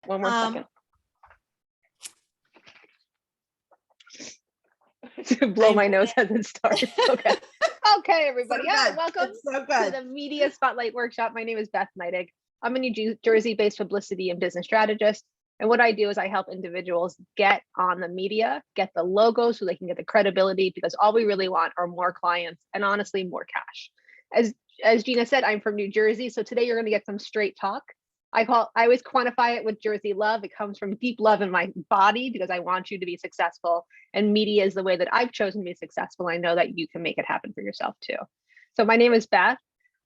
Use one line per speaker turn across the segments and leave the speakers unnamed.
One more second. To blow my nose as it starts. Okay. Okay, everybody.
So
Hi, welcome to the Media Spotlight Workshop. My name is Beth Nydick. I'm a New Jersey-based publicity and business strategist. And what I do is I help individuals get on the media, get the logo so they can get the credibility, because all we really want are more clients and honestly more cash. As Gina said, I'm from New Jersey. So today you're going to get some straight talk. I always quantify it with Jersey love. It comes from deep love in my body because I want you to be successful. And media is the way that I've chosen to be successful. I know that you can make it happen for yourself too. So my name is Beth.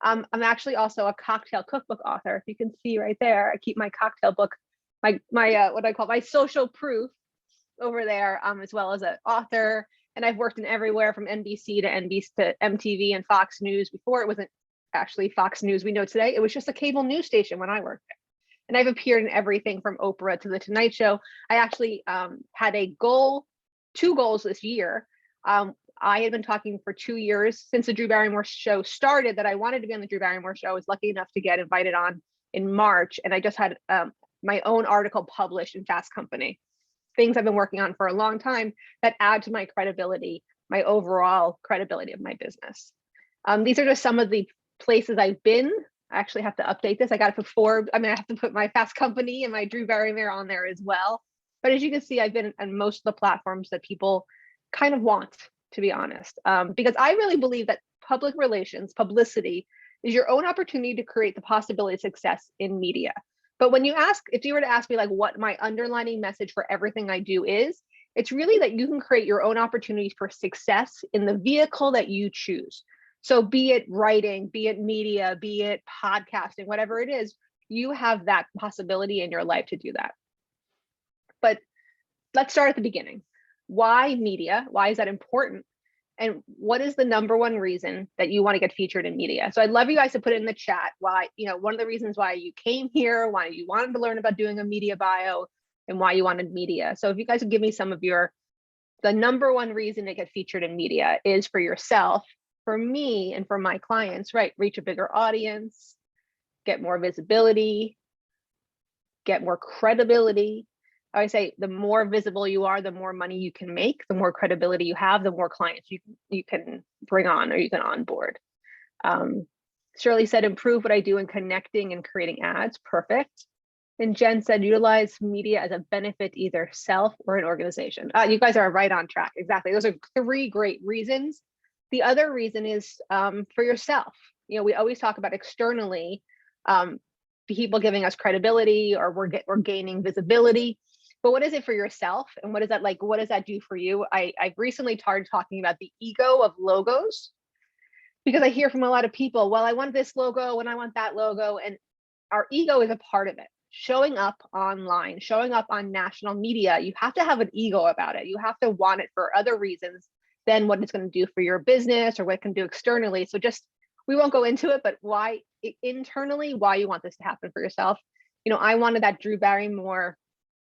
I'm actually also a cocktail cookbook author. If you can see right there, I keep my cocktail book, my what I call my social proof over there, as well as an author. And I've worked in everywhere from NBC to MTV and Fox News. Before it wasn't actually Fox News we know today. It was just a cable news station when I worked there. And I've appeared in everything from Oprah to The Tonight Show. I actually had a goal, 2 goals this year. I had been talking for 2 years since the Drew Barrymore show started that I wanted to be on the Drew Barrymore show. I was lucky enough to get invited on in March. And I just had my own article published in Fast Company. Things I've been working on for a long time that add to my credibility, my overall credibility of my business. These are just some of the places I've been. I actually have to update this. I got to put Forbes. I have to put my Fast Company and my Drew Barrymore on there as well. But as you can see, I've been on most of the platforms that people kind of want, to be honest, because I really believe that public relations, publicity, is your own opportunity to create the possibility of success in media. But when you ask, if you were to ask me like what my underlining message for everything I do is, it's really that you can create your own opportunities for success in the vehicle that you choose. So be it writing, be it media, be it podcasting, whatever it is, you have that possibility in your life to do that. But let's start at the beginning. Why media? Why is that important? And what is the number one reason that you want to get featured in media? So I'd love you guys to put it in the chat why, one of the reasons why you came here, why you wanted to learn about doing a media bio, and why you wanted media. So if you guys would give me some of the number one reason to get featured in media is for yourself, for me, and for my clients, right? Reach a bigger audience, get more visibility, get more credibility. I say the more visible you are, the more money you can make, the more credibility you have, the more clients you can bring on or you can onboard. Shirley said, improve what I do in connecting and creating ads. Perfect. And Jen said, utilize media as a benefit, either self or an organization. You guys are right on track. Exactly. Those are 3 great reasons. The other reason is for yourself. We always talk about externally, people giving us credibility or we're gaining visibility. But what is it for yourself? And what is that like? What does that do for you? I've recently started talking about the ego of logos, because I hear from a lot of people, well, I want this logo and I want that logo. And our ego is a part of it. Showing up online, showing up on national media, you have to have an ego about it. You have to want it for other reasons than what it's going to do for your business or what it can do externally. So we won't go into it, but why internally, why you want this to happen for yourself. I wanted that Drew Barrymore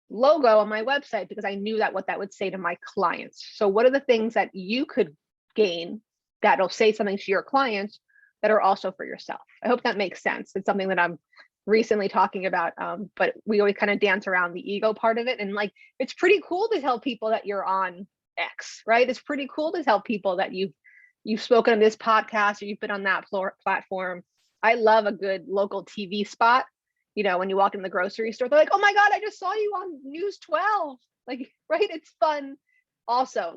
logo on my website because I knew what that would say to my clients. So what are the things that you could gain that'll say something to your clients that are also for yourself? I hope that makes sense. It's something that I'm recently talking about, but we always kind of dance around the ego part of it. And it's pretty cool to tell people that you're on X, right? It's pretty cool to tell people that you've spoken on this podcast or you've been on that platform. I love a good local TV spot. When you walk in the grocery store, they're like, oh my God, I just saw you on News 12. Right? It's fun. Also,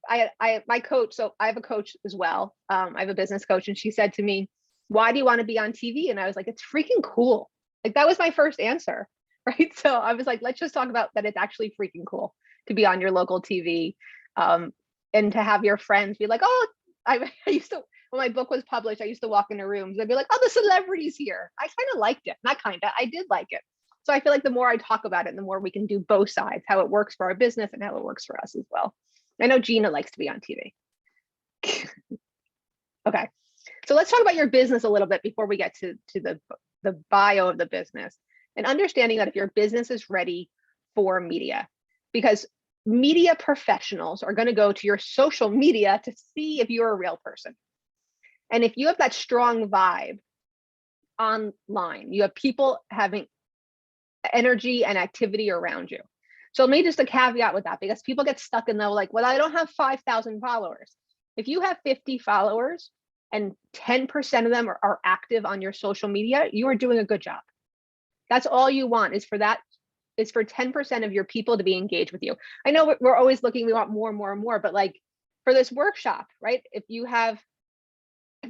my coach, so I have a coach as well. I have a business coach, and she said to me, why do you want to be on TV? And I was like, it's freaking cool. That was my first answer, right? So I was like, let's just talk about that. It's actually freaking cool to be on your local TV, and to have your friends be like, oh, I used to, when my book was published, I used to walk into rooms. I'd be like, oh, the celebrity's here. I kind of liked it. I did like it. So I feel like the more I talk about it, the more we can do both sides, how it works for our business and how it works for us as well. I know Gina likes to be on TV. Okay. So let's talk about your business a little bit before we get to the bio of the business, and understanding that if your business is ready for media, because media professionals are going to go to your social media to see if you're a real person. And if you have that strong vibe online, you have people having energy and activity around you. So maybe just a caveat with that, because people get stuck in the like, well, I don't have 5,000 followers. If you have 50 followers and 10% of them are active on your social media, you are doing a good job. That's all you want, is for 10% of your people to be engaged with you. I know we're always looking, we want more and more and more, but like for this workshop, right? If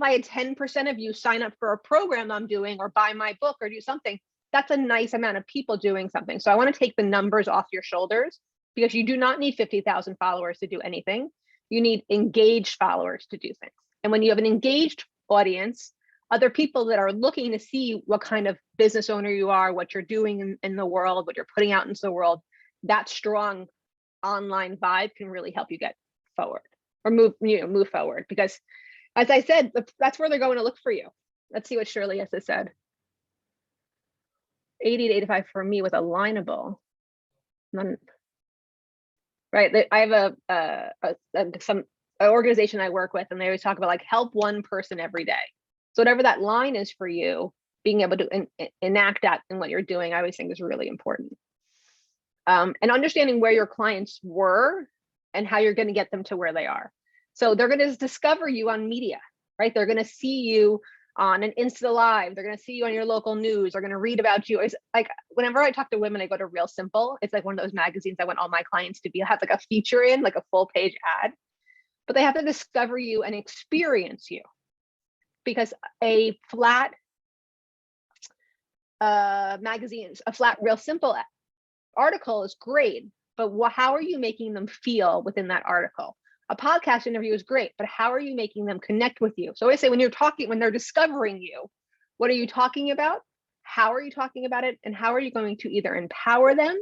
I had 10% of you sign up for a program I'm doing, or buy my book, or do something, that's a nice amount of people doing something. So I want to take the numbers off your shoulders, because you do not need 50,000 followers to do anything. You need engaged followers to do things. And when you have an engaged audience, other people that are looking to see what kind of business owner you are, what you're doing in the world, what you're putting out into the world, that strong online vibe can really help you get forward, or move forward. Because as I said, that's where they're going to look for you. Let's see what Shirley has said. 80 to 85 for me with alignable. Right. I have some organization I work with, and they always talk about like help one person every day. So whatever that line is for you, being able to enact that in what you're doing, I always think is really important. And understanding where your clients were and how you're going to get them to where they are. So they're going to discover you on media, right? They're going to see you on an Insta Live. They're going to see you on your local news. They're going to read about you. It's like, whenever I talk to women, I go to Real Simple. It's like one of those magazines I want all my clients to have like a feature in, like a full page ad. But they have to discover you and experience you. Because a flat magazine, a flat Real Simple article is great, but how are you making them feel within that article? A podcast interview is great, but how are you making them connect with you? So I always say, when they're discovering you, what are you talking about? How are you talking about it? And how are you going to either empower them,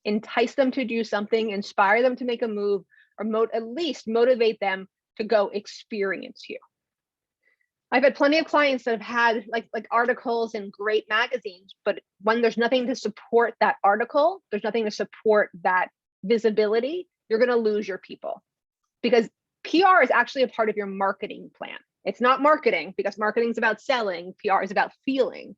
entice them to do something, inspire them to make a move, or at least motivate them to go experience you? I've had plenty of clients that have had like articles in great magazines, but when there's nothing to support that article, there's nothing to support that visibility, you're going to lose your people. Because PR is actually a part of your marketing plan. It's not marketing, because marketing is about selling, PR is about feeling.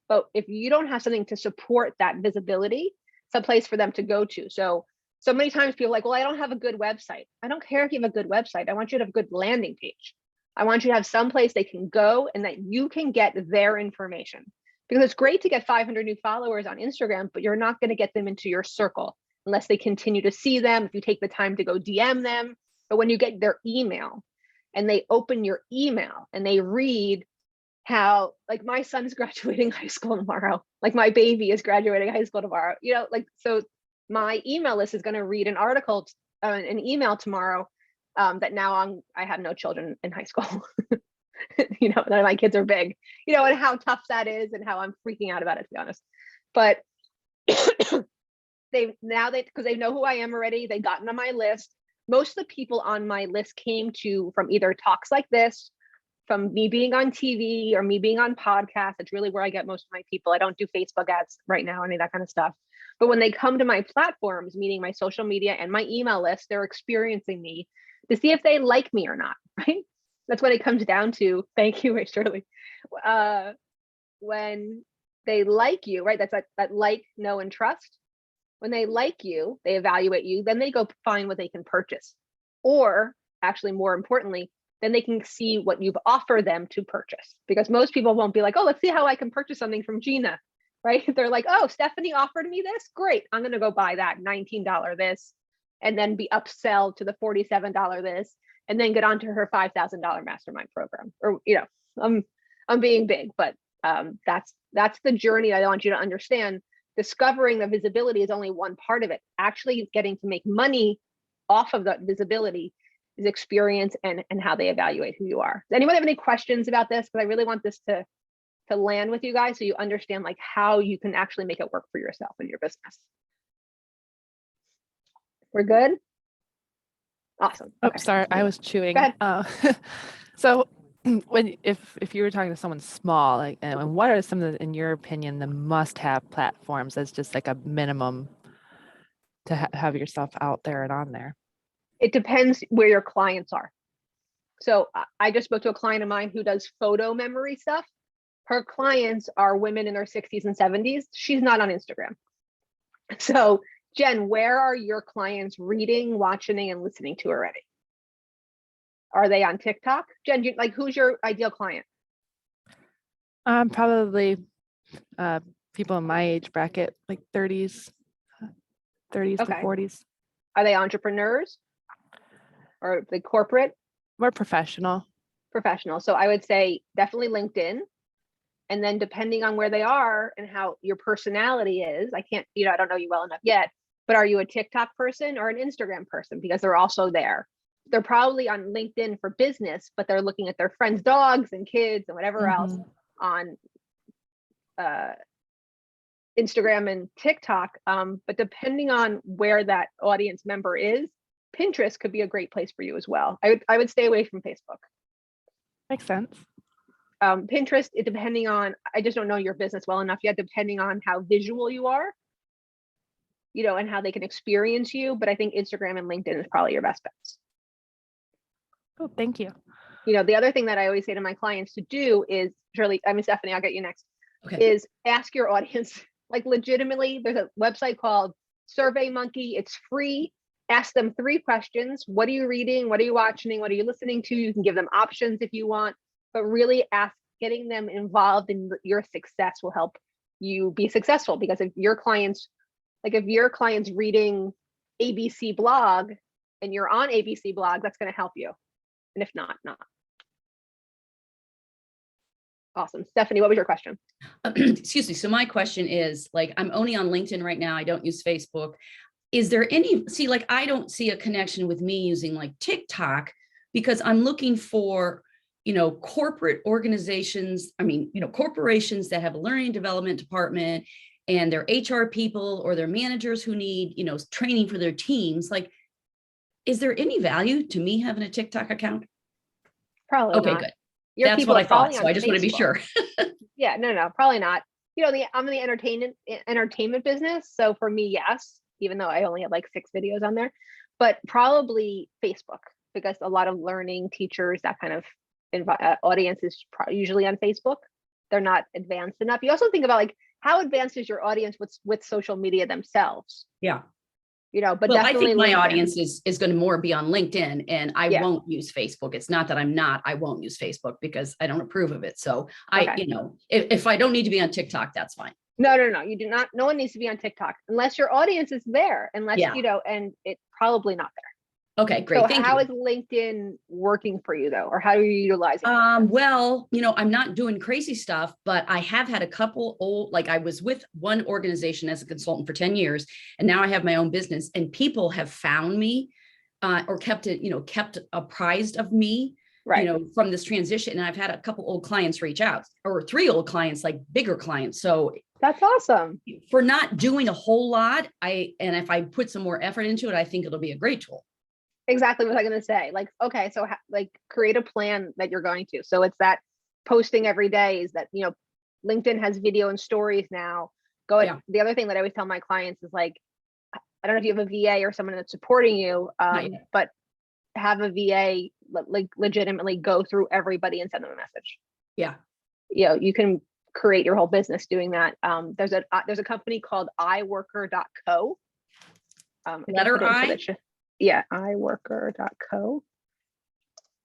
But if you don't have something to support that visibility, it's a place for them to go to. So many times people are like, well, I don't have a good website. I don't care if you have a good website. I want you to have a good landing page. I want you to have some place they can go and that you can get their information. Because it's great to get 500 new followers on Instagram, but you're not going to get them into your circle unless they continue to see them, if you take the time to go DM them. But when you get their email and they open your email and they read how, like, my son's graduating high school tomorrow, like my baby is graduating high school tomorrow, so my email list is going to read an article, an email tomorrow, that now I have no children in high school, none of my kids are big, and how tough that is and how I'm freaking out about it, to be honest. But because they know who I am already, they gotten on my list. Most of the people on my list came from either talks like this, from me being on TV, or me being on podcasts. It's really where I get most of my people. I don't do Facebook ads right now, any of that kind of stuff. But when they come to my platforms, meaning my social media and my email list, they're experiencing me to see if they like me or not, right? That's what it comes down to. Thank you, Shirley. When they like you, right? That's that like, know, and trust. When they like you, they evaluate you, then they go find what they can purchase. Or actually, more importantly, then they can see what you've offered them to purchase. Because most people won't be like, oh, let's see how I can purchase something from Gina, right? They're like, oh, Stephanie offered me this, great, I'm going to go buy that $19 this, and then be upsell to the $47 this, and then get onto her $5,000 mastermind program. Or, I'm being big, but that's the journey I want you to understand. Discovering the visibility is only one part of it. Actually getting to make money off of that visibility is experience and how they evaluate who you are. Does anyone have any questions about this? Because I really want this to land with you guys, so you understand like how you can actually make it work for yourself and your business. We're good? Awesome.
Okay. Oh, sorry, I was chewing.
Go ahead.
So if you were talking to someone small, like, and what are some of the, in your opinion, the must-have platforms as just like a minimum to have yourself out there and on there?
It depends where your clients are. So I just spoke to a client of mine who does photo memory stuff. Her clients are women in their 60s and 70s. She's not on Instagram. So Jen, where are your clients reading, watching, and listening to already? Are they on TikTok? Jen, like, who's your ideal client?
Probably people in my age bracket, like 30s to
Okay.
40s.
Are they entrepreneurs or the corporate?
More professional.
Professional. So I would say definitely LinkedIn. And then depending on where they are and how your personality is, I can't, I don't know you well enough yet, but are you a TikTok person or an Instagram person? Because they're also there. They're probably on LinkedIn for business, but they're looking at their friends' dogs and kids and whatever else on Instagram and TikTok. But depending on where that audience member is, Pinterest could be a great place for you as well. I would stay away from Facebook.
Makes sense.
Pinterest, depending on, I just don't know your business well enough yet, depending on how visual you are, and how they can experience you. But I think Instagram and LinkedIn is probably your best bets.
Oh, thank you.
The other thing that I always say to my clients to do is, Stephanie, I'll get you next, is ask your audience, like legitimately, there's a website called SurveyMonkey. It's free. Ask them 3 questions. What are you reading? What are you watching? What are you listening to? You can give them options if you want, but really getting them involved in your success will help you be successful. Because if your clients reading ABC blog and you're on ABC blog, that's going to help you. And if not. Awesome. Stephanie, what was your question?
Excuse me. So my question is, like, I'm only on LinkedIn right now. I don't use Facebook. Is there any, I don't see a connection with me using like TikTok, because I'm looking for, corporate organizations. Corporations that have a learning and development department and their HR people or their managers who need, training for their teams. Like, is there any value to me having a TikTok account?
Probably
okay,
not.
Good.
Your
That's
people
what I thought.
on
So I just want to be
Facebook.
sure.
Yeah, no, probably not. I'm in the entertainment business. So for me, yes, even though I only have like 6 videos on there, but probably Facebook, because a lot of learning teachers, that kind of audience is usually on Facebook. They're not advanced enough. You also think about like, how advanced is your audience with social media themselves?
Yeah.
But
well,
definitely
I think my
LinkedIn.
audience is going to more be on LinkedIn, and I won't use Facebook. It's not that I won't use Facebook because I don't approve of it. So if I don't need to be on TikTok, that's fine.
No, you do not. No one needs to be on TikTok unless your audience is there, and it's probably not there.
Okay, great.
So how is LinkedIn working for you though? Or how are you utilizing it?
Well, I'm not doing crazy stuff, but I have had a couple I was with one organization as a consultant for 10 years, and now I have my own business, and people have found me or kept apprised of me,
right.
From this transition. And I've had a couple old clients reach out, or 3 old clients, like bigger clients. So
that's awesome.
For not doing a whole lot, and if I put some more effort into it, I think it'll be a great tool.
Exactly what I'm going to say. Like, okay, so create a plan that you're going to. So it's that posting every day is that, LinkedIn has video and stories now. The other thing that I always tell my clients is like, I don't know if you have a VA or someone that's supporting you, but have a VA legitimately go through everybody and send them a message.
Yeah.
You can create your whole business doing that. There's a company called iworker.co.
Letter I?
Yeah, iworker.co.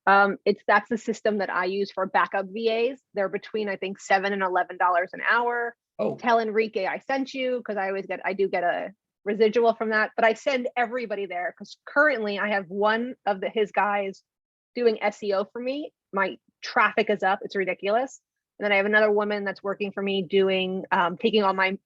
That's the system that I use for backup VAs. They're between, I think, $7 and $11 an hour.
Oh.
Tell Enrique I sent you, because I do get a residual from that. But I send everybody there because currently I have one of his guys doing SEO for me. My traffic is up. It's ridiculous. And then I have another woman that's working for me doing taking all my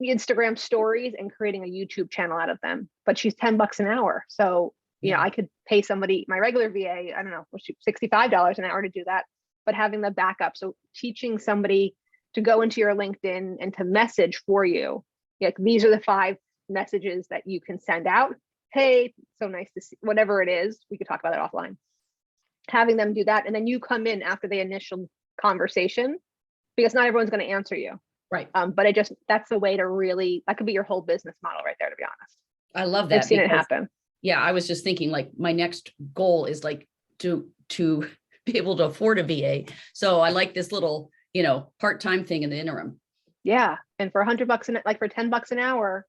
Instagram stories and creating a YouTube channel out of them, but she's $10 an hour. So, I could pay somebody, my regular VA, I don't know, $65 an hour to do that, but having the backup. So teaching somebody to go into your LinkedIn and to message for you. Like, these are the 5 messages that you can send out. Hey, so nice to see, whatever it is, we could talk about it offline. Having them do that. And then you come in after the initial conversation, because not everyone's going to answer you.
Right.
But that's the way to really, that could be your whole business model right there, to be honest.
I love that.
I've seen it happen.
Yeah. I was just thinking, like, my next goal is like to be able to afford a VA. So I like this little, part-time thing in the interim.
Yeah. And for $100 like for $10 an hour,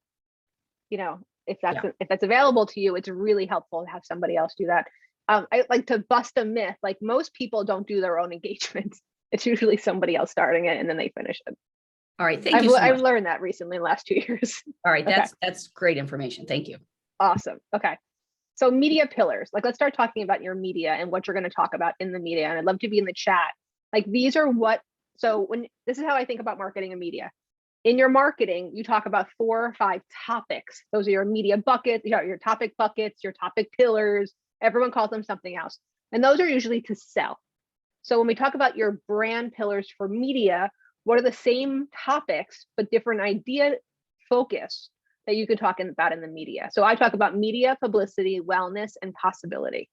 you know, if that's available to you, it's really helpful to have somebody else do that. I like to bust a myth. Like most people don't do their own engagements. It's usually somebody else starting it and then they finish it.
All right. Thank you so much.
I've learned that recently in the last 2 years.
All right. That's great information. Thank you.
Awesome. Okay. So media pillars, like let's start talking about your media and what you're going to talk about in the media. And I'd love to be in the chat. Like these are this is how I think about marketing and media. In your marketing, you talk about 4 or 5 topics. Those are your media buckets, your topic buckets, your topic pillars. Everyone calls them something else. And those are usually to sell. So when we talk about your brand pillars for media, what are the same topics, but different idea focus that you could talk about in the media? So I talk about media, publicity, wellness, and possibility.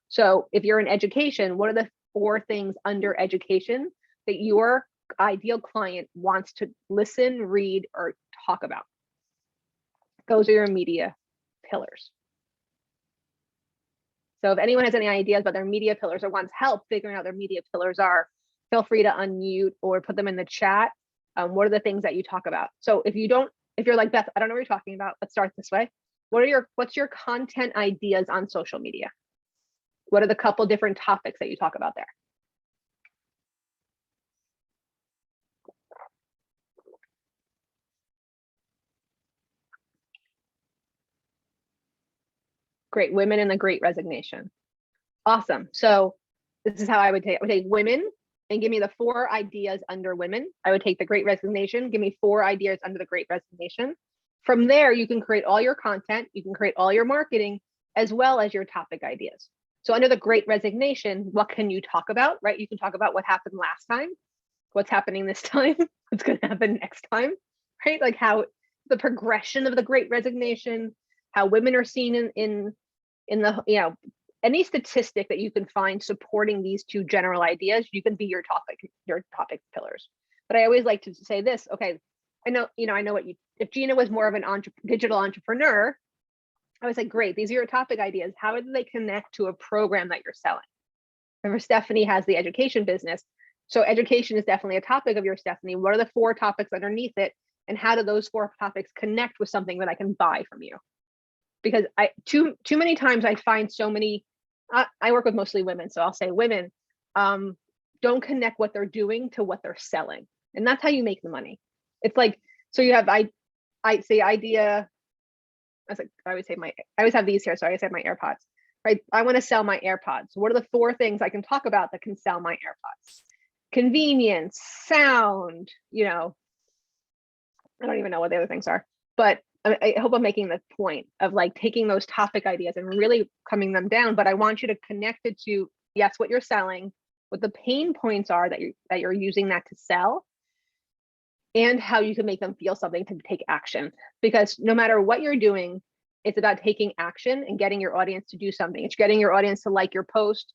So if you're in education, what are the 4 things under education that your ideal client wants to listen, read, or talk about? Those are your media pillars. So if anyone has any ideas about their media pillars or wants help figuring out their media pillars are, feel free to unmute or put them in the chat. What are the things that you talk about? So if you're like, Beth, I don't know what you're talking about, let's start this way. What's your content ideas on social media? What are the couple different topics that you talk about there? Great. Women and the Great Resignation. Awesome. So this is how I would take women and give me the 4 ideas under women. I would take the Great Resignation, give me 4 ideas under the Great Resignation. From there, you can create all your content, you can create all your marketing, as well as your topic ideas. So under the Great Resignation, what can you talk about, right? You can talk about what happened last time, what's happening this time, what's going to happen next time, right? Like how the progression of the Great Resignation, how women are seen in the, any statistic that you can find supporting these 2 general ideas, you can be your topic pillars. But I always like to say this, okay, I know if Gina was more of an digital entrepreneur, I would say, great, these are your topic ideas. How do they connect to a program that you're selling? Remember, Stephanie has the education business. So education is definitely a topic of yours, Stephanie. What are the 4 topics underneath it? And how do those 4 topics connect with something that I can buy from you? Because too many times I find so many, I work with mostly women, so I'll say women don't connect what they're doing to what they're selling. And that's how you make the money. It's like, so you have, I say idea, I always have these here, so I always have my AirPods, right? I want to sell my AirPods. What are the 4 things I can talk about that can sell my AirPods? Convenience, sound, I don't even know what the other things are, but I hope I'm making the point of like taking those topic ideas and really coming them down. But I want you to connect it to, yes, what you're selling, what the pain points are that you're using that to sell, and how you can make them feel something to take action. Because no matter what you're doing, it's about taking action and getting your audience to do something. It's getting your audience to like your post,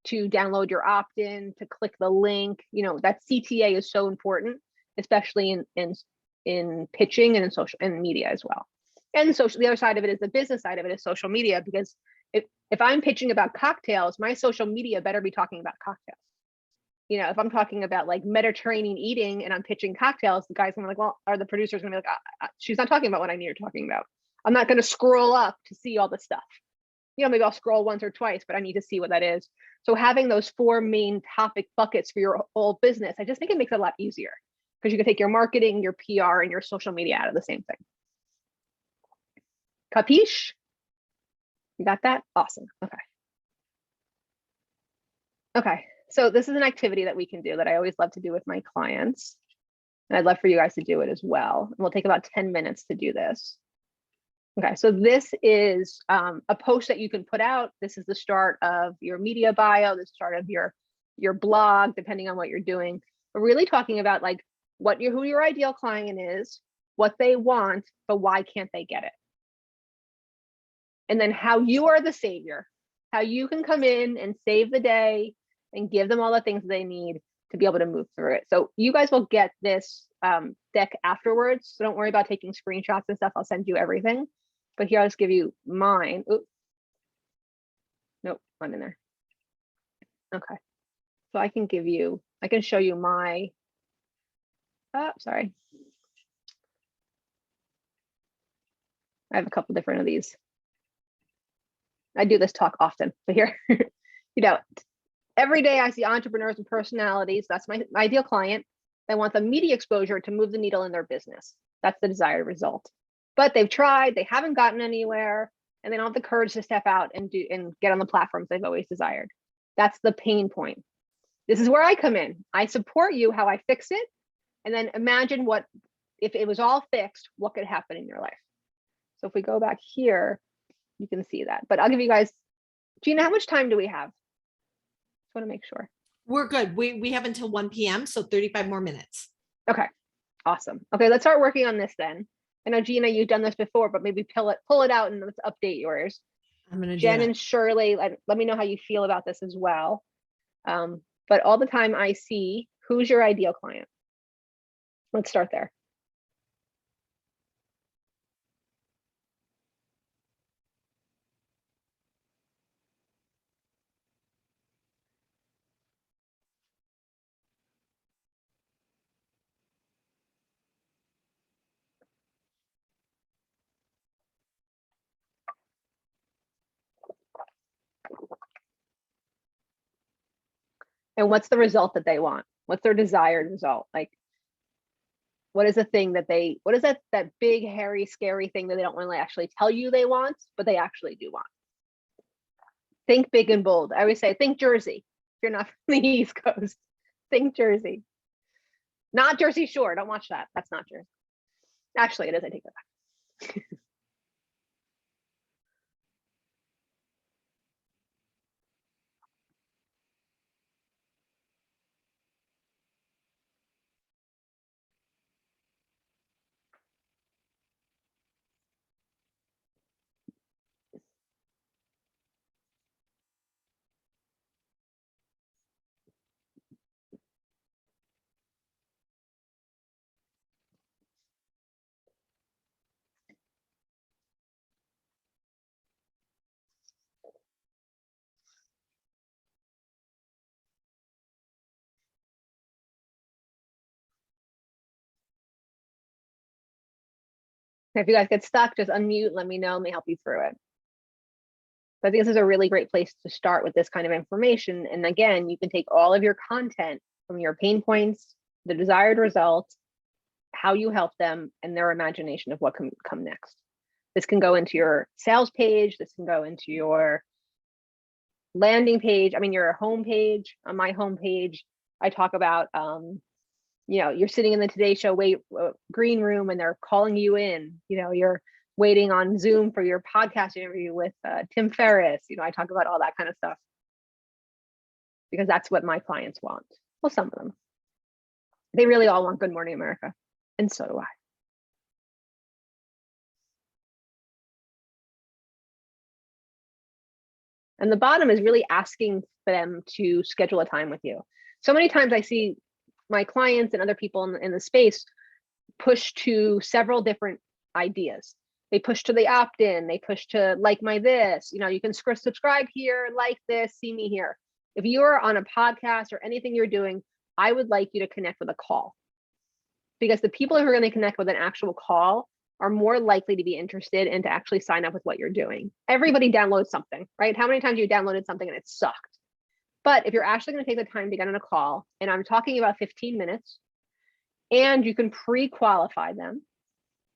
to download your opt-in, to click the link. That CTA is so important, especially in pitching and in social and media as well. And the other side of it is the business side of it is social media, because if I'm pitching about cocktails, my social media better be talking about cocktails. If I'm talking about like Mediterranean eating and I'm pitching cocktails, the guy's gonna be like, well, or the producer's gonna be like, she's not talking about what I need her talking about. I'm not gonna scroll up to see all the stuff. Maybe I'll scroll once or twice, but I need to see what that is. So having those 4 main topic buckets for your whole business, I just think it makes it a lot easier, because you can take your marketing, your PR, and your social media out of the same thing. Capiche? You got that? Awesome. Okay. So this is an activity that we can do that I always love to do with my clients. And I'd love for you guys to do it as well. And we'll take about 10 minutes to do this. Okay, so this is a post that you can put out. This is the start of your media bio, the start of your blog, depending on what you're doing. We're really talking about like who your ideal client is, what they want, but why can't they get it? And then how you are the savior, how you can come in and save the day and give them all the things they need to be able to move through it. So you guys will get this deck afterwards. So don't worry about taking screenshots and stuff. I'll send you everything. But here, I'll just give you mine. Oops. Nope, not in there. Okay. So I can show you my, sorry. I have a couple different of these. I do this talk often, but here, every day I see entrepreneurs and personalities. That's my ideal client. They want the media exposure to move the needle in their business. That's the desired result. But they've tried, they haven't gotten anywhere, and they don't have the courage to step out and get on the platforms they've always desired. That's the pain point. This is where I come in. I support you how I fix it. And then imagine what, if it was all fixed, what could happen in your life. So if we go back here, you can see that. But I'll give you guys, Gina, how much time do we have? Just want to make sure.
We're good. We have until 1 p.m. So 35 more minutes.
Okay, awesome. Okay, let's start working on this then. I know, Gina, you've done this before, but maybe pull it out and let's update yours.
I'm going to
Jen and Shirley, let me know how you feel about this as well. But all the time I see, who's your ideal client? Let's start there. And what's the result that they want? What's their desired result? Like, what is the thing that what is that big, hairy, scary thing that they don't want to actually tell you they want, but they actually do want? Think big and bold. I always say, think Jersey. If you're not from the East Coast, think Jersey. Not Jersey Shore. Don't watch that. That's not Jersey. Actually, it is. I take that back. If you guys get stuck, just unmute, let me know, let me help you through it. So I think this is a really great place to start with this kind of information. And again, you can take all of your content from your pain points, the desired results, how you help them, and their imagination of what can come next. This can go into your sales page. This can go into your landing page. I mean, your home page. On my home page, I talk about, you're sitting in the Today Show green room and they're calling you in. You're waiting on Zoom for your podcast interview with Tim Ferriss. I talk about all that kind of stuff because that's what my clients want. Well, some of them. They really all want Good Morning America, and so do I. And the bottom is really asking them to schedule a time with you. So many times I see my clients and other people in the space push to several different ideas. They push to the opt-in, they push to like my this, you can subscribe here, like this, see me here. If you are on a podcast or anything you're doing, I would like you to connect with a call, because the people who are going to connect with an actual call are more likely to be interested and to actually sign up with what you're doing. Everybody downloads something, right? How many times you downloaded something and it sucked? But if you're actually going to take the time to get on a call, and I'm talking about 15 minutes, and you can pre-qualify them.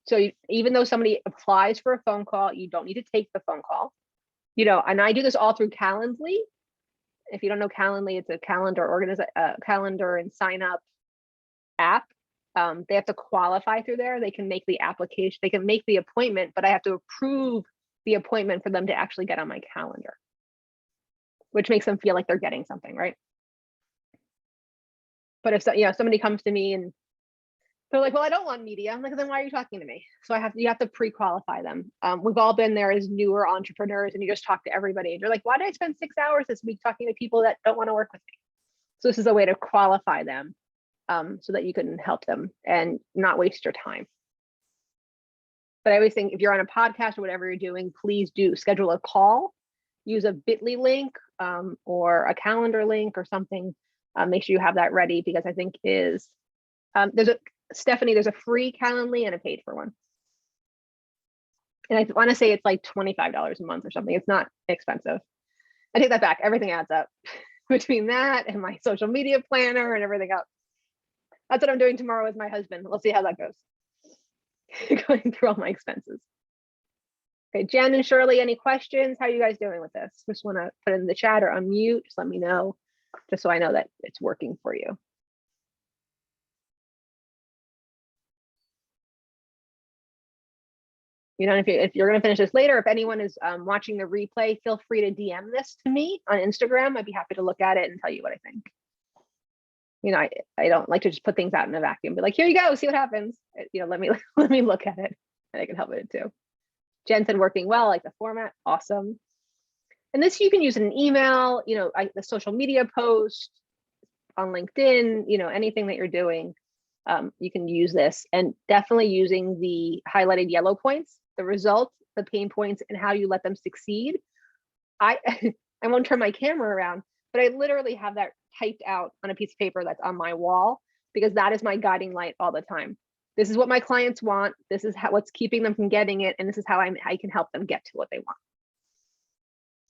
So even though somebody applies for a phone call, you don't need to take the phone call, and I do this all through Calendly. If you don't know Calendly, it's a calendar and sign up app. They have to qualify through there. They can make the application, they can make the appointment, but I have to approve the appointment for them to actually get on my calendar, which makes them feel like they're getting something, right? But if somebody comes to me and they're like, well, I don't want media. I'm like, then why are you talking to me? So you have to pre-qualify them. We've all been there as newer entrepreneurs, and you just talk to everybody. And you're like, why did I spend 6 hours this week talking to people that don't want to work with me? So this is a way to qualify them so that you can help them and not waste your time. But I always think if you're on a podcast or whatever you're doing, please do schedule a call, use a bit.ly link or a calendar link or something. Make sure you have that ready, because I think Stephanie, there's a free Calendly and a paid for one. And I want to say it's like $25 a month or something. It's not expensive. I take that back. Everything adds up between that and my social media planner and everything else. That's what I'm doing tomorrow with my husband. We'll see how that goes. Going through all my expenses. Okay, Jen and Shirley, any questions? How are you guys doing with this? Just want to put it in the chat or unmute. Just let me know, just so I know that it's working for you. You know, if you're going to finish this later, if anyone is watching the replay, feel free to DM this to me on Instagram. I'd be happy to look at it and tell you what I think. You know, I don't like to just put things out in a vacuum. Be like, here you go, see what happens. You know, let me look at it, and I can help with it too. Jen said working well, like the format, awesome. And this you can use in an email. You know, the social media post on LinkedIn. You know, anything that you're doing, you can use this, and definitely using the highlighted yellow points. The results, the pain points, and how you let them succeed. I won't turn my camera around, but I literally have that typed out on a piece of paper that's on my wall, because that is my guiding light all the time. This is what my clients want. This is what's keeping them from getting it, and this is how I can help them get to what they want.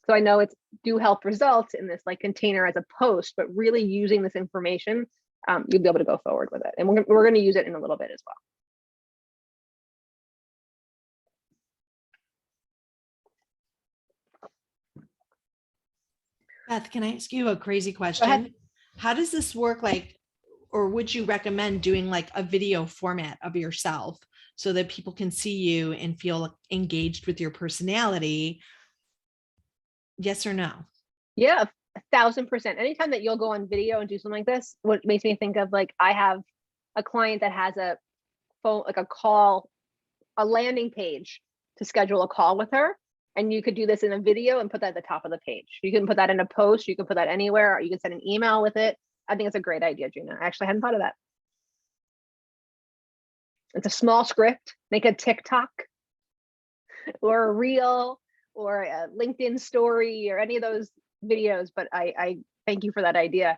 So I know it's do help results in this like container as a post, but really using this information, you'll be able to go forward with it. And we're going to use it in a little bit as well.
Beth, can I ask you a crazy question? How does this work? Like, or would you recommend doing like a video format of yourself so that people can see you and feel engaged with your personality? Yes or no?
Yeah, 1000%. Anytime that you'll go on video and do something like this, what makes me think of, like, I have a client that has a phone, like a landing page to schedule a call with her. And you could do this in a video and put that at the top of the page. You can put that in a post, you can put that anywhere, or you can send an email with it. I think it's a great idea, Gina. I actually hadn't thought of that. It's a small script. Make a TikTok or a reel or a LinkedIn story or any of those videos. But I thank you for that idea.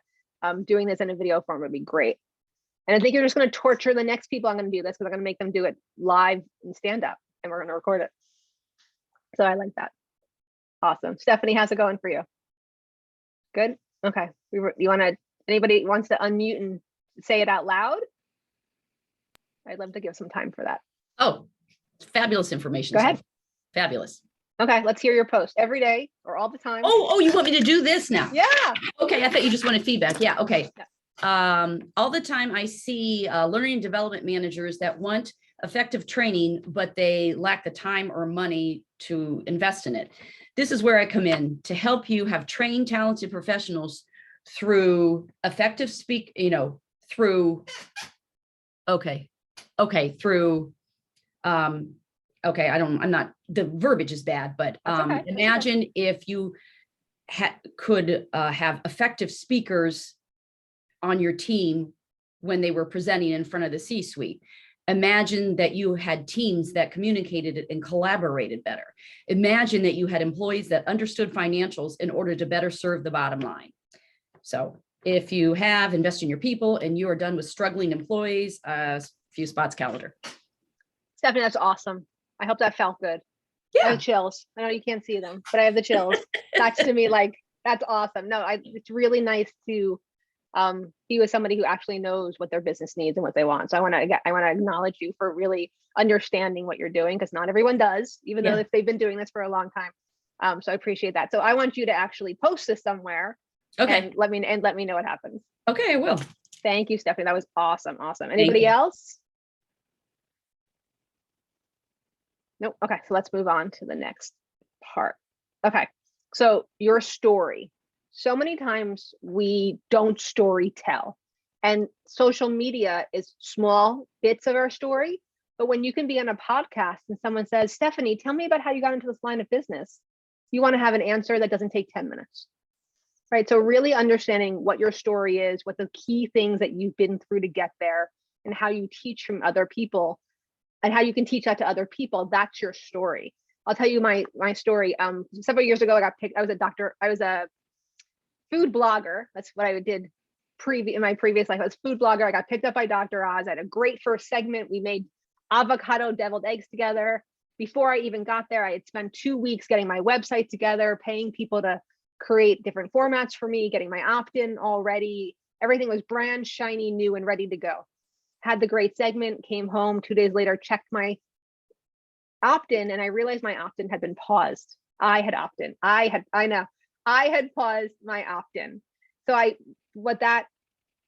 Doing this in a video form would be great. And I think you're just going to torture the next people I'm going to do this, because I'm going to make them do it live and stand up, and we're going to record it. So I like that. Awesome. Stephanie, how's it going for you? Good. Okay. Anybody wants to unmute and say it out loud? I'd love to give some time for that.
Oh, fabulous information.
Go ahead.
So fabulous.
Okay. Let's hear your post every day or all the time.
Oh, you want me to do this now?
Yeah.
Okay. I thought you just wanted feedback. Yeah. Okay.
Yeah.
All the time I see learning and development managers that want effective training, but they lack the time or money to invest in it. This is where I come in to help you have trained, talented professionals through effective through, okay, the verbiage is bad, but
okay.
Imagine if you could have effective speakers on your team when they were presenting in front of the C-suite. Imagine that you had teams that communicated and collaborated better. Imagine that you had employees that understood financials in order to better serve the bottom line. So if you have invest in your people and you are done with struggling employees, few spots calendar.
Stephanie, that's awesome. I hope that felt good.
Yeah.
I have chills. I know you can't see them, but I have the chills. That's to me like, that's awesome. No, it's really nice to be with somebody who actually knows what their business needs and what they want. So I want to acknowledge you for really understanding what you're doing, because not everyone does, even though if they've been doing this for a long time. So I appreciate that. So I want you to actually post this somewhere. Okay. And let me know what happens.
Okay, I will.
Thank you, Stephanie. That was awesome. Anybody else? Nope. Okay, so let's move on to the next part. Okay, so your story. So many times we don't story tell, and social media is small bits of our story. But when you can be on a podcast and someone says, Stephanie, tell me about how you got into this line of business, you want to have an answer that doesn't take 10 minutes, right? So really understanding what your story is, what the key things that you've been through to get there, and how you teach from other people and how you can teach that to other people. That's your story. I'll tell you my story. Several years ago, I was a food blogger. That's what I did in my previous life. I was a food blogger. I got picked up by Dr. Oz. I had a great first segment. We made avocado deviled eggs together. before I even got there, I had spent 2 weeks getting my website together, paying people to create different formats for me, getting my opt-in all ready. Everything was brand shiny, new, and ready to go. Had the great segment, came home 2 days later, checked my opt-in, and I realized my opt-in had been paused. I had opt-in. I had paused my opt-in. So what that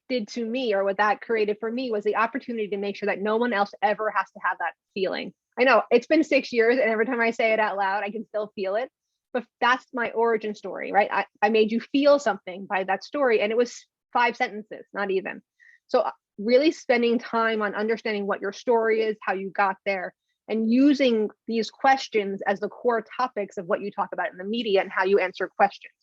did to me, or what that created for me, was the opportunity to make sure that no one else ever has to have that feeling. I know it's been 6 years, and every time I say it out loud, I can still feel it. But that's my origin story, right? I made you feel something by that story, and it was 5 sentences, not even. So really spending time on understanding what your story is, how you got there, and using these questions as the core topics of what you talk about in the media and how you answer questions.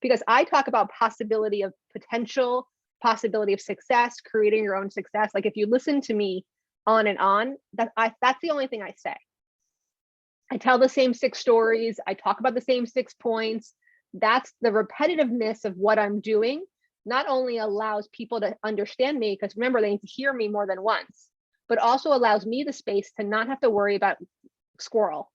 Because I talk about possibility of potential, possibility of success, creating your own success. Like if you listen to me on and on, that's the only thing I say. I tell the same 6 stories. I talk about the same 6 points. That's the repetitiveness of what I'm doing. Not only allows people to understand me, because remember, they need to hear me more than once, but also allows me the space to not have to worry about squirrel.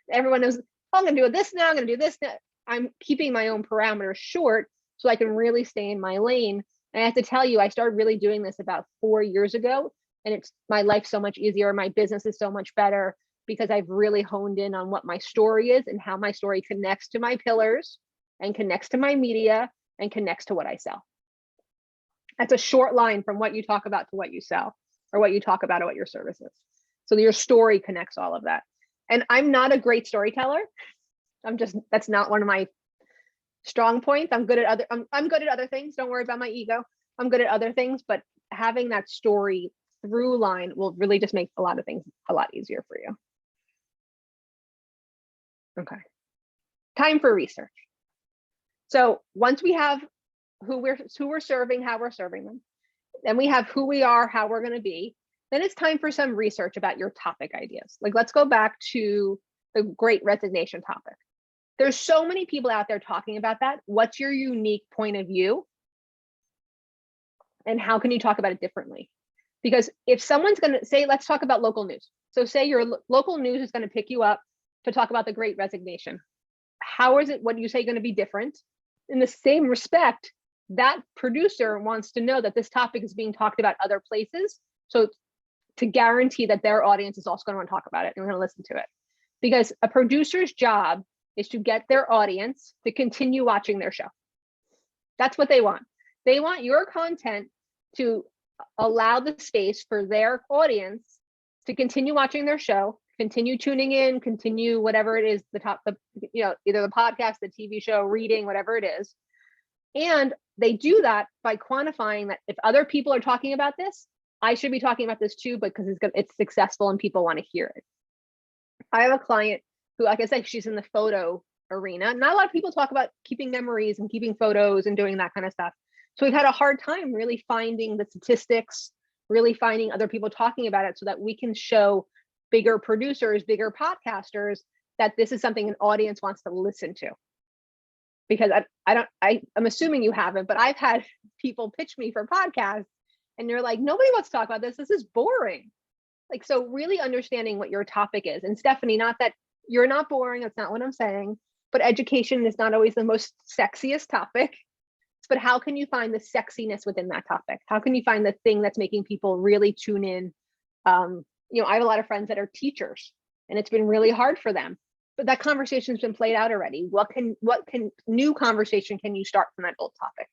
Everyone knows, oh, I'm going to do this now. I'm going to do this now. I'm keeping my own parameters short so I can really stay in my lane. And I have to tell you, I started really doing this about 4 years ago, and it's my life so much easier. My business is so much better because I've really honed in on what my story is and how my story connects to my pillars and connects to my media and connects to what I sell. That's a short line from what you talk about to what you sell, or what you talk about or what your service is. So your story connects all of that. And I'm not a great storyteller. That's not one of my strong points. I'm good at other things. Don't worry about my ego. I'm good at other things, but having that story through line will really just make a lot of things a lot easier for you. Okay. Time for research. So once we have who we're serving, how we're serving them, then we have who we are, how we're going to be, then it's time for some research about your topic ideas. Like, let's go back to the Great Resignation topic. There's so many people out there talking about that. What's your unique point of view? And how can you talk about it differently? Because if someone's going to say, let's talk about local news. So say your local news is going to pick you up to talk about the Great Resignation. How is it, what do you say, going to be different? In the same respect, that producer wants to know that this topic is being talked about other places. So to guarantee that their audience is also going to want to talk about it and we're going to listen to it. Because a producer's job is to get their audience to continue watching their show. That's what they want. They want your content to allow the space for their audience to continue watching their show, continue tuning in, continue whatever it is, either the podcast, the TV show, reading, whatever it is. And they do that by quantifying that if other people are talking about this, I should be talking about this too, because it's successful and people want to hear it. I have a client who, like I said, she's in the photo arena. Not a lot of people talk about keeping memories and keeping photos and doing that kind of stuff. So we've had a hard time really finding the statistics, really finding other people talking about it so that we can show bigger producers, bigger podcasters that this is something an audience wants to listen to. Because I'm assuming you haven't, but I've had people pitch me for podcasts and you're like, nobody wants to talk about this. This is boring. Like, so really understanding what your topic is. And Stephanie, not that you're not boring, that's not what I'm saying, but education is not always the most sexiest topic. But how can you find the sexiness within that topic? How can you find the thing that's making people really tune in? I have a lot of friends that are teachers and it's been really hard for them, but that conversation's been played out already. What new conversation can you start from that old topic?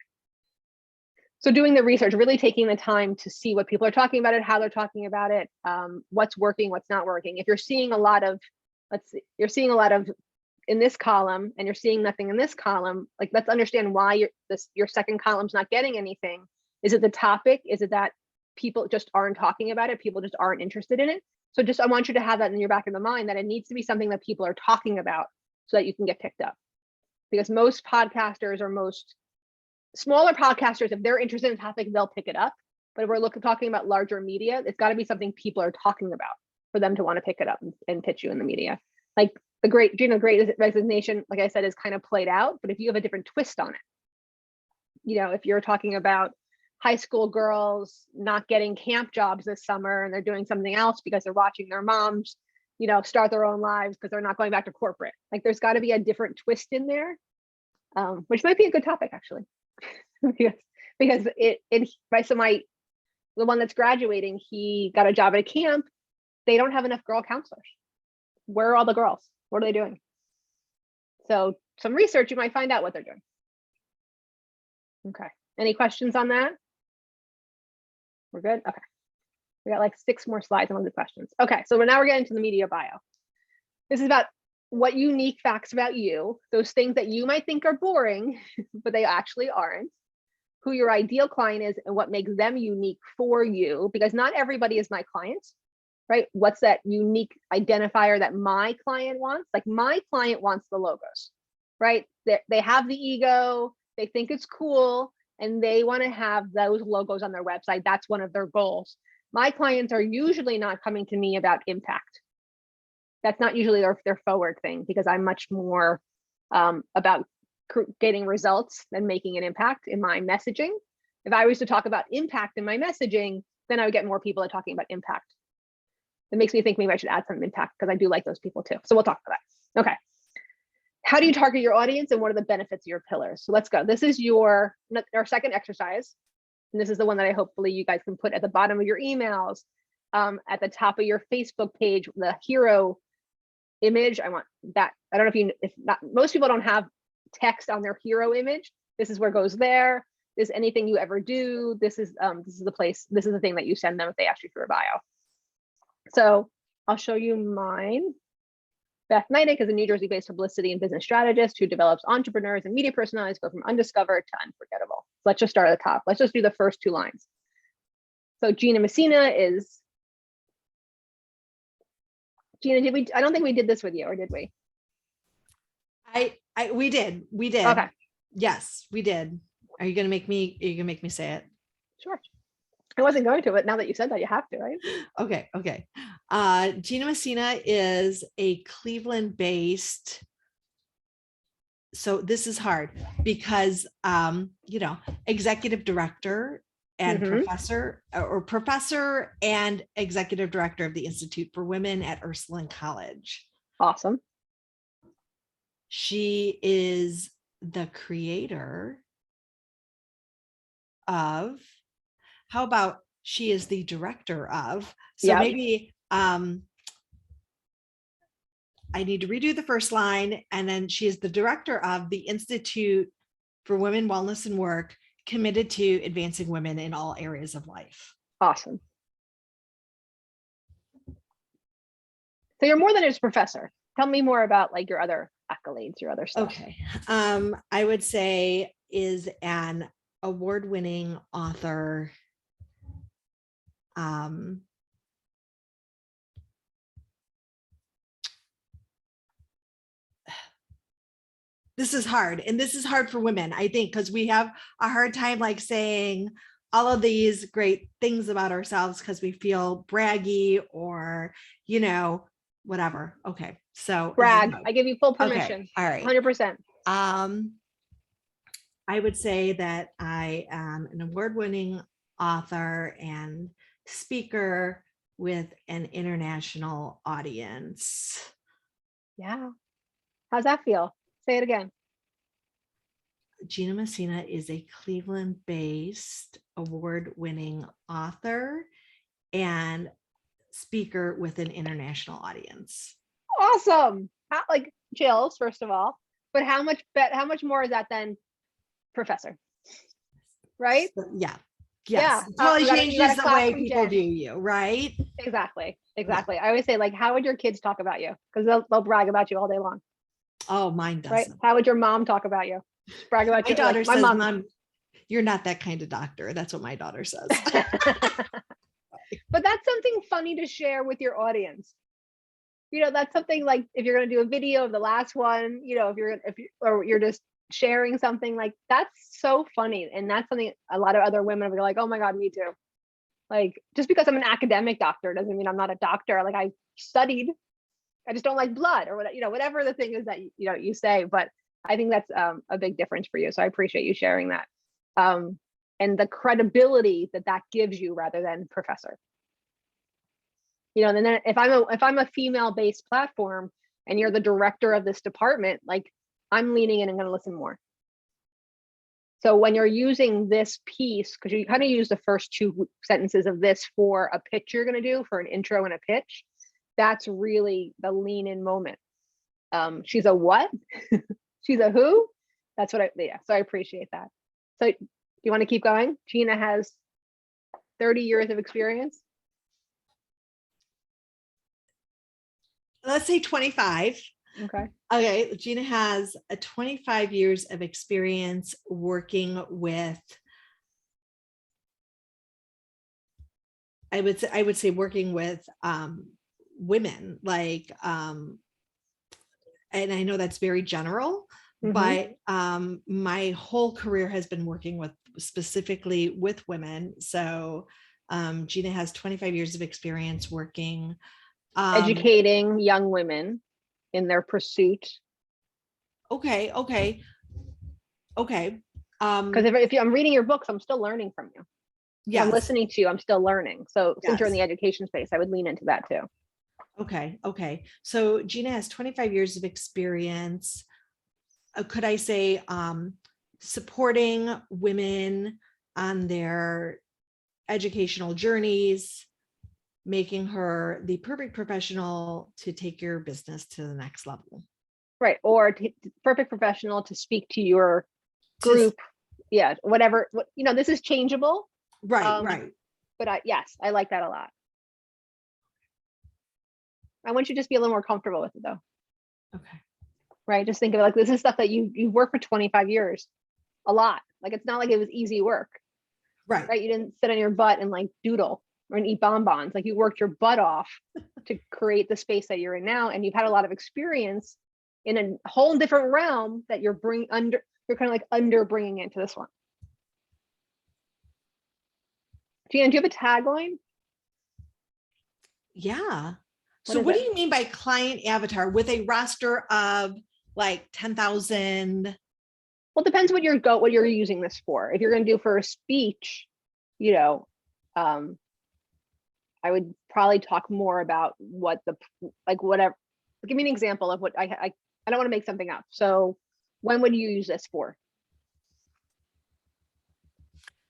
So doing the research, really taking the time to see what people are talking about it, how they're talking about it, what's working, what's not working. If you're seeing a lot of, in this column and you're seeing nothing in this column, like, let's understand why your second column's not getting anything. Is it the topic? Is it that people just aren't talking about it? People just aren't interested in it? So I want you to have that in your back of the mind, that it needs to be something that people are talking about so that you can get picked up. Because most podcasters or most smaller podcasters, if they're interested in a topic, they'll pick it up. But if we're talking about larger media, it's got to be something people are talking about for them to want to pick it up and pitch you in the media. Like the Great Resignation, like I said, is kind of played out. But if you have a different twist on it, if you're talking about high school girls not getting camp jobs this summer and they're doing something else because they're watching their moms start their own lives because they're not going back to corporate. Like there's got to be a different twist in there, which might be a good topic actually, because the one that's graduating, he got a job at a camp. They don't have enough girl counselors. Where are all the girls? What are they doing? So some research, you might find out what they're doing. Okay. Any questions on that? We're good? Okay. We got like 6 more slides on the questions. Okay, so now we're getting to the media bio. This is about what unique facts about you, those things that you might think are boring, but they actually aren't, who your ideal client is and what makes them unique for you, because not everybody is my client, right? What's that unique identifier that my client wants? Like my client wants the logos, right? They have the ego, they think it's cool, and they want to have those logos on their website. That's one of their goals. My clients are usually not coming to me about impact. That's not usually their forward thing, because I'm much more about getting results than making an impact in my messaging. If I was to talk about impact in my messaging, then I would get more people that are talking about impact. It makes me think maybe I should add some impact, because I do like those people too. So we'll talk about that. Okay. How do you target your audience and what are the benefits of your pillars? So let's go. This is our second exercise. And this is the one that I hopefully you guys can put at the bottom of your emails, at the top of your Facebook page, the hero image. I want that. I don't know if not, most people don't have text on their hero image. This is where it goes there. This is anything you ever do. This is the place. This is the thing that you send them if they ask you for a bio. So I'll show you mine. Beth Nydick is a New Jersey-based publicity and business strategist who develops entrepreneurs and media personalities go from undiscovered to unforgettable. Let's just start at the top. Let's just do the first 2 lines. So Gina Messina is, Gina, I don't think we did this with you, or did we?
We did.
Okay.
Yes, we did. Are you gonna make me say it?
Sure. I wasn't going to, but now that you said that, you have to, right?
Okay. Gina Messina is a Cleveland-based. So this is hard because, executive director and professor and executive director of the Institute for Women at Ursuline College.
Awesome.
She is the creator of, how about she is the director of, so
Yep.
maybe I need to redo the first line, and then she is the director of the Institute for Women, Wellness and Work, committed to advancing women in all areas of life.
Awesome. So you're more than just a professor. Tell me more about like your other accolades, your other stuff.
Okay. I would say is an award-winning author. This is hard. And this is hard for women, I think, because we have a hard time like saying all of these great things about ourselves because we feel braggy or, whatever. Okay. So
Brag. I give you full permission.
Okay. All right.
100%.
I would say that I am an award-winning author and speaker with an international audience.
Yeah. How's that feel? Say it again.
Gina Messina is a Cleveland-based award-winning author and speaker with an international audience.
Awesome. Like chills, first of all, but how much more is that than professor? Right?
So, yeah.
Yes.
Yeah. Totally changes the way
from
people
Jen.
view you, right?
Exactly. I always say, like, how would your kids talk about you? Because they'll brag about you all day long.
Oh, mine doesn't.
Right? How would your mom talk about you? Brag about
My
you.
daughter
like,
says, Mom, you're not that kind of doctor. That's what my daughter says.
But that's something funny to share with your audience. That's something like if you're going to do a video of the last one, or you're just sharing something, like that's so funny. And that's something a lot of other women are like, oh my God, me too. Like, just because I'm an academic doctor doesn't mean I'm not a doctor. Like, I studied, I just don't like blood, or whatever the thing is that you say. But I think that's a big difference for you. So I appreciate you sharing that, and the credibility that gives you rather than professor. You know, and then if I'm a female-based platform and you're the director of this department, like I'm leaning in and going to listen more. So when you're using this piece, because you kind of use the first 2 sentences of this for a pitch you're going to do for an intro and a pitch, that's really the lean in moment. She's a what? She's a who? That's what yeah. So I appreciate that. So do you want to keep going? Gina has 30 years of experience.
Let's say 25.
Okay.
Okay, Gina has a 25 years of experience working with, I would say working with women, like, and I know that's very general, but my whole career has been working with specifically with women. So Gina has 25 years of experience working,
educating young women in their pursuit.
Okay.
Because if I'm reading your books, I'm still learning from you. If I'm listening to you, I'm still learning. So since you're in the education space, I would lean into that too.
Okay. So Gina has 25 years of experience. Could I say supporting women on their educational journeys, making her the perfect professional to take your business to the next level.
Right. Or perfect professional to speak to your group. Yeah. Whatever, you know, this is changeable.
Right.
But yes, I like that a lot. I want you to just be a little more comfortable with it though.
Okay.
Right. Just think of it like this is stuff that you worked for 25 years, a lot. Like it's not like it was easy work. Right. You didn't sit on your butt and like doodle or eat bonbons. Like you worked your butt off to create the space that you're in now. And you've had a lot of experience in a whole different realm that you're kind of like under bringing into this one. Gina, do you have a tagline?
Yeah. So what do you mean by client avatar with a roster of like 10,000?
Well, it depends what you're using this for. If you're going to do for a speech, you know, I would probably talk more about what whatever. Give me an example of what I don't want to make something up. So when would you use this for?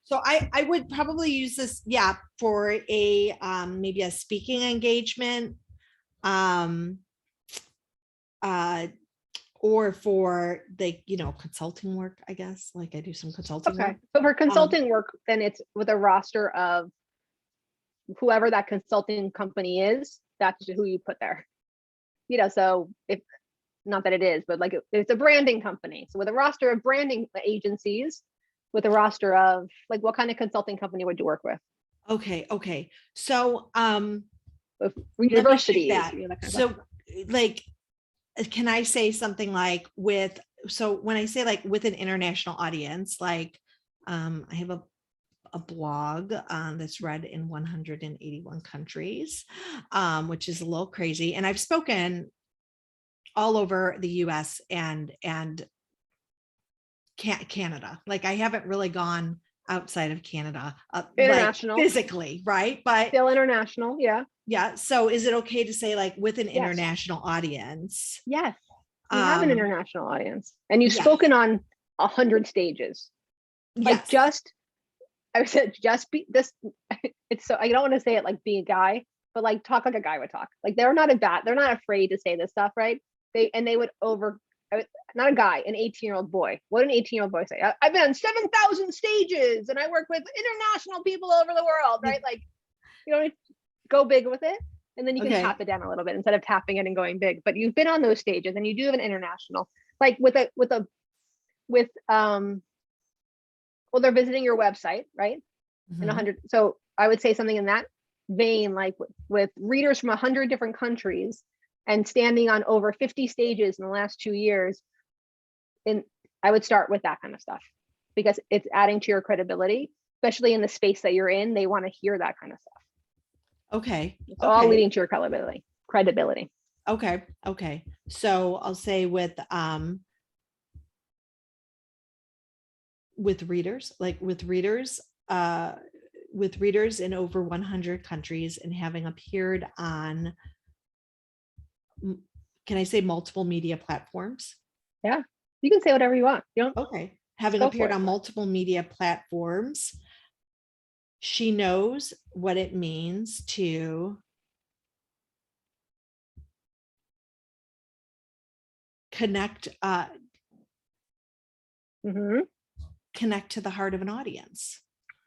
So I would probably use this, yeah, for a maybe a speaking engagement, or for the, you know, consulting work, I guess. Like I do some consulting work.
So for consulting work, then it's with a roster of whoever that consulting company is, that's who you put there. You know, so if not that it is, but like it's a branding company. So with a roster of branding agencies, with a roster of like, what kind of consulting company would you work with?
Okay. So
with universities.
So like, can I say something like so when I say like with an international audience, like I have a blog that's read in 181 countries, which is a little crazy. And I've spoken all over the US and Canada. Like I haven't really gone outside of Canada,
international,
like physically, right? But
still international, yeah.
Yeah. So is it okay to say like with an international audience?
Yes. You have an international audience and you've spoken on 100 stages. Like I said, just be this. It's so, I don't want to say it like be a guy, but like talk like a guy would talk. Like they're not afraid to say this stuff, right? They would not a guy, an 18-year-old boy. What an 18-year-old boy say? I've been on 7,000 stages and I work with international people over the world, right? Like, you know, go big with it. And then you can tap it down a little bit instead of tapping it and going big. But you've been on those stages and you do have an international, like well, they're visiting your website, right? And 100. So I would say something in that vein, like with readers from 100 different countries and standing on over 50 stages in the last 2 years. And I would start with that kind of stuff because it's adding to your credibility, especially in the space that you're in. They want to hear that kind of stuff.
Okay.
It's all leading to your credibility.
Okay. So I'll say with readers, with readers in over 100 countries and having appeared on, can I say multiple media platforms?
Yeah, you can say whatever you want. You don't.
Okay. Having
Go
appeared
for it.
on multiple media platforms, she knows what it means to connect,
Mhm.
connect to the heart of an audience.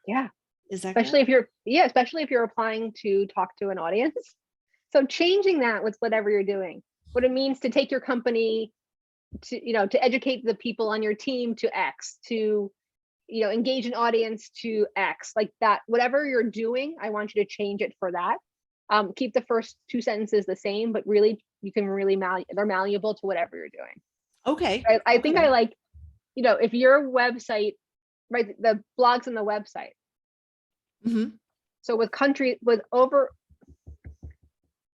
Yeah.
Is that
Especially
good?
especially if you're applying to talk to an audience. So changing that with whatever you're doing, what it means to take your company to, to educate the people on your team to X, to, engage an audience to X, like that, whatever you're doing, I want you to change it for that. Keep the first two sentences the same, but really you can really they're malleable to whatever you're doing.
Okay.
I think I like, if your website, right, the blogs on the website.
Mhm.
So with let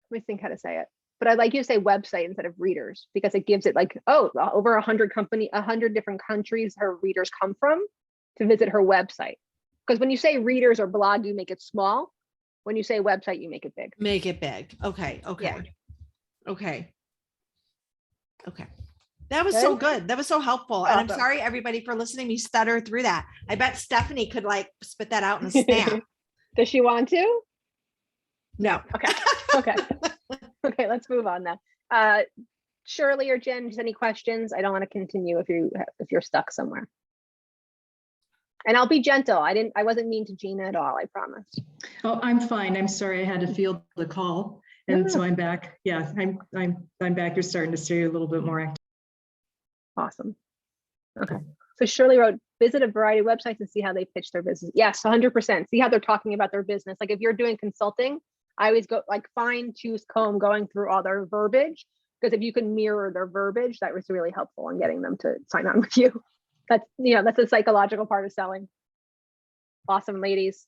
me think how to say it. But I'd like you to say website instead of readers, because it gives it like, oh, over 100 different countries her readers come from to visit her website. Because when you say readers or blog, you make it small. When you say website, you make it big.
Make it big. Okay. Okay.
Yeah.
Okay. Okay. That was so good. That was so helpful. And I'm
Awesome.
sorry, everybody, for listening to me stutter through that. I bet Stephanie could like spit that out in a snap.
Does she want to?
No.
Okay. Okay. Okay, let's move on then. Shirley or Jen, just any questions? I don't want to continue if you're stuck somewhere. And I'll be gentle. I wasn't mean to Gina at all, I promise.
Oh, I'm fine. I'm sorry. I had to field the call. And so I'm back. Yeah, I'm back. You're starting to see a little bit more active.
Awesome. Okay. So Shirley wrote, visit a variety of websites and see how they pitch their business. Yes, 100%. See how they're talking about their business. Like if you're doing consulting, I always go like fine tooth comb going through all their verbiage, because if you can mirror their verbiage, that was really helpful in getting them to sign on with you. That's, that's a psychological part of selling. Awesome, ladies.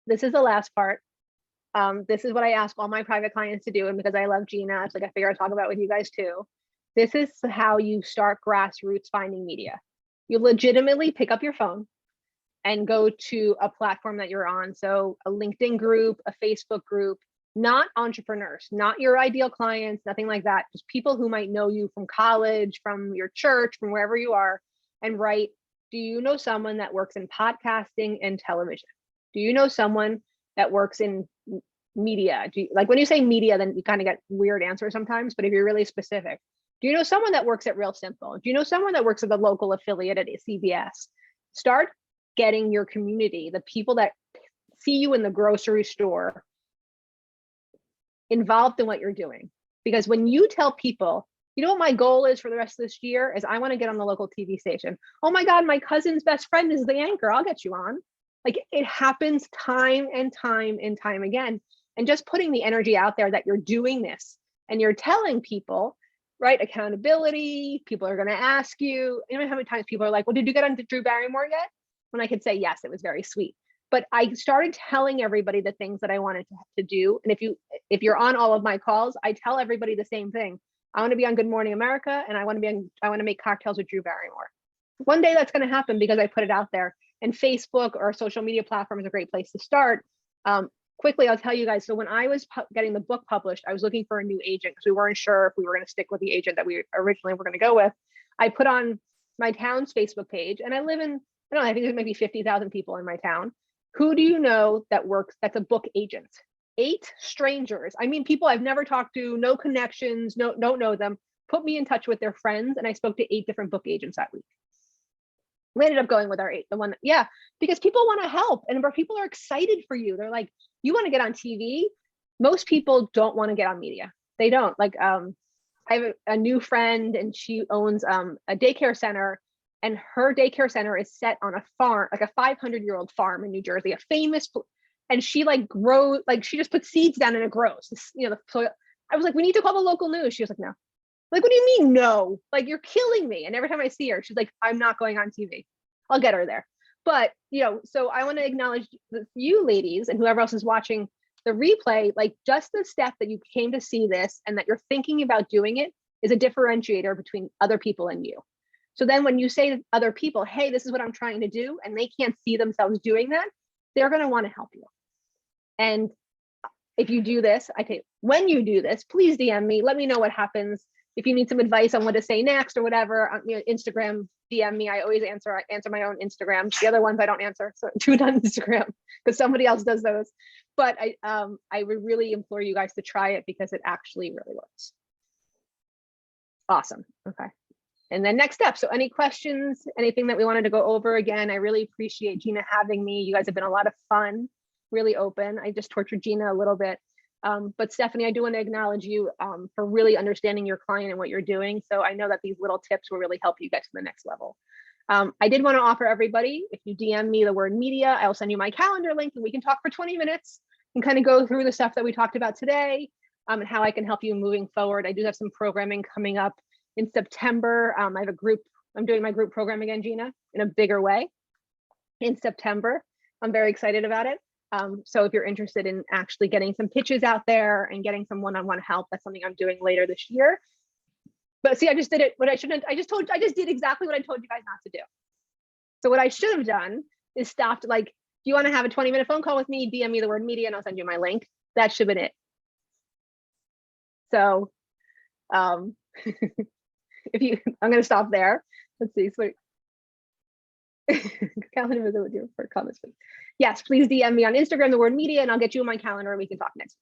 This is the last part. This is what I ask all my private clients to do. And because I love Gina, it's like I figure I'd talk about with you guys too. This is how you start grassroots finding media. You legitimately pick up your phone and go to a platform that you're on. So a LinkedIn group, a Facebook group, not entrepreneurs, not your ideal clients, nothing like that. Just people who might know you from college, from your church, from wherever you are, and write, do you know someone that works in podcasting and television? Do you know someone that works in media? Like when you say media, then you kind of get weird answers sometimes, but if you're really specific, do you know someone that works at Real Simple? Do you know someone that works at the local affiliate at CBS? Start getting your community, the people that see you in the grocery store, involved in what you're doing. Because when you tell people, you know what my goal is for the rest of this year is I want to get on the local TV station. Oh my God, my cousin's best friend is the anchor. I'll get you on. Like it happens time and time and time again. And just putting the energy out there that you're doing this and you're telling people, right? Accountability, people are going to ask you, how many times people are like, well, did you get on to Drew Barrymore yet? When I could say, yes, it was very sweet. But I started telling everybody the things that I wanted to do. And if you're on all of my calls, I tell everybody the same thing. I want to be on Good Morning America, and I want to make cocktails with Drew Barrymore. One day that's going to happen because I put it out there. And Facebook or social media platform is a great place to start. Quickly, I'll tell you guys. So when I was getting the book published, I was looking for a new agent because we weren't sure if we were going to stick with the agent that we originally were going to go with. I put on my town's Facebook page, and I live in, I think there's maybe 50,000 people in my town. Who do you know that works, that's a book agent? 8 strangers. I mean, people I've never talked to, no connections, don't know them, put me in touch with their friends. And I spoke to 8 different book agents that week. We ended up going with our 8, because people want to help and people are excited for you. They're like, you want to get on TV? Most people don't want to get on media. They don't. Like, I have a new friend and she owns a daycare center, and her daycare center is set on a farm, like a 500-year-old farm in New Jersey, a famous, and she grows, she just puts seeds down and it grows. So I was like, we need to call the local news. She was like, no. Like, what do you mean no? Like, you're killing me. And every time I see her, she's like, I'm not going on TV. I'll get her there. But, so I want to acknowledge you ladies and whoever else is watching the replay, like just the step that you came to see this and that you're thinking about doing it is a differentiator between other people and you. So then when you say to other people, hey, this is what I'm trying to do, and they can't see themselves doing that, they're going to want to help you. And if you do this, when you do this, please DM me. Let me know what happens. If you need some advice on what to say next or whatever, Instagram, DM me. I always answer my own Instagram. The other ones I don't answer. So do it on Instagram because somebody else does those. But I would really implore you guys to try it because it actually really works. Awesome. Okay. And then next step. So any questions, anything that we wanted to go over? Again, I really appreciate Gina having me. You guys have been a lot of fun, really open. I just tortured Gina a little bit. But Stephanie, I do want to acknowledge you for really understanding your client and what you're doing. So I know that these little tips will really help you get to the next level. I did want to offer everybody, if you DM me the word media, I'll send you my calendar link and we can talk for 20 minutes and kind of go through the stuff that we talked about today and how I can help you moving forward. I do have some programming coming up in September. I have a group, I'm doing my group program again, Gina, in a bigger way in September. I'm very excited about it. So if you're interested in actually getting some pitches out there and getting some one-on-one help, that's something I'm doing later this year. But see, I just did it, what I shouldn't, I just did exactly what I told you guys not to do. So what I should have done is stopped, like, do you want to have a 20-minute phone call with me? DM me the word media and I'll send you my link. That should have been it. So, if you, I'm going to stop there. Let's see. So, calendar visit with you for comments. Yes, please DM me on Instagram the word media and I'll get you in my calendar and we can talk next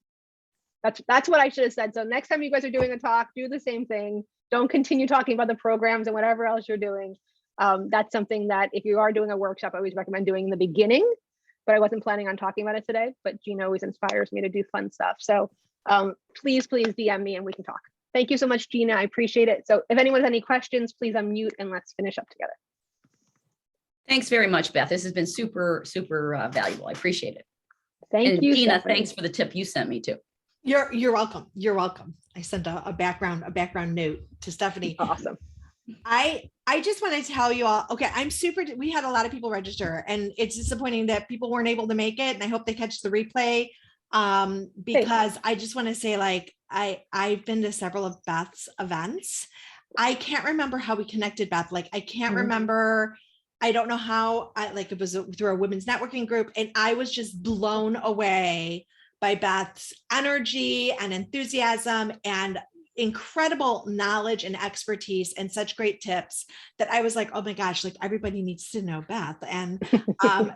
week. That's what I should have said. So next time you guys are doing a talk, do the same thing. Don't continue talking about the programs and whatever else you're doing. That's something that if you are doing a workshop, I always recommend doing in the beginning, but I wasn't planning on talking about it today, but Gina always inspires me to do fun stuff. So please DM me and we can talk. Thank you so much, Gina. I appreciate it. So if anyone has any questions, please unmute and let's finish up together.
Thanks very much, Beth. This has been super, super valuable. I appreciate it.
Thank you,
Gina,
Stephanie.
thanks for the tip you sent me too.
You're welcome. You're welcome. I sent a background note to Stephanie.
Awesome.
I just want to tell you all, okay, we had a lot of people register and it's disappointing that people weren't able to make it. And I hope they catch the replay because I just want to say, like, I've been to several of Beth's events. I can't remember how we connected, Beth. Like, I can't remember. I don't know how, it was through a women's networking group. And I was just blown away by Beth's energy and enthusiasm and incredible knowledge and expertise and such great tips that I was like, oh my gosh, like everybody needs to know Beth. And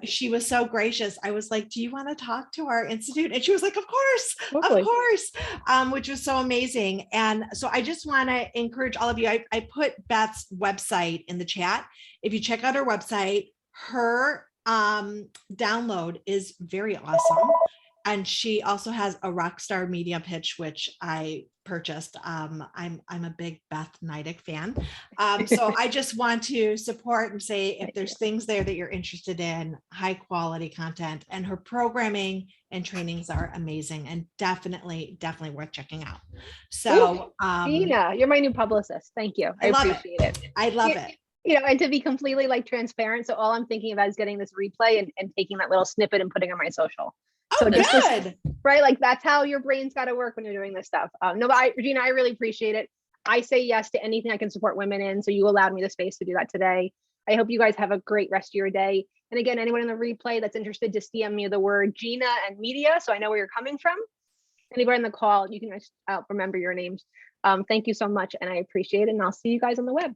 she was so gracious. I was like, do you want to talk to our institute? And she was like, of course, which was so amazing. And so I just want to encourage all of you. I put Beth's website in the chat. If you check out her website, her download is very awesome. And she also has a Rockstar Media pitch, which I purchased. I'm a big Beth Nydick fan. So I just want to support and say, if there's things there that you're interested in, high quality content, and her programming and trainings are amazing and definitely worth checking out. So
Gina, you're my new publicist. Thank you. I appreciate it.
I love it.
You know, and to be completely like transparent. So all I'm thinking about is getting this replay and taking that little snippet and putting it on my social.
Oh,
so
good.
Right? Like that's how your brain's got to work when you're doing this stuff. No, but Regina, I really appreciate it. I say yes to anything I can support women in. So you allowed me the space to do that today. I hope you guys have a great rest of your day. And again, anyone in the replay that's interested, just DM me the word Gina and media so I know where you're coming from. Anybody in the call, you can just remember your names. Thank you so much. And I appreciate it. And I'll see you guys on the web.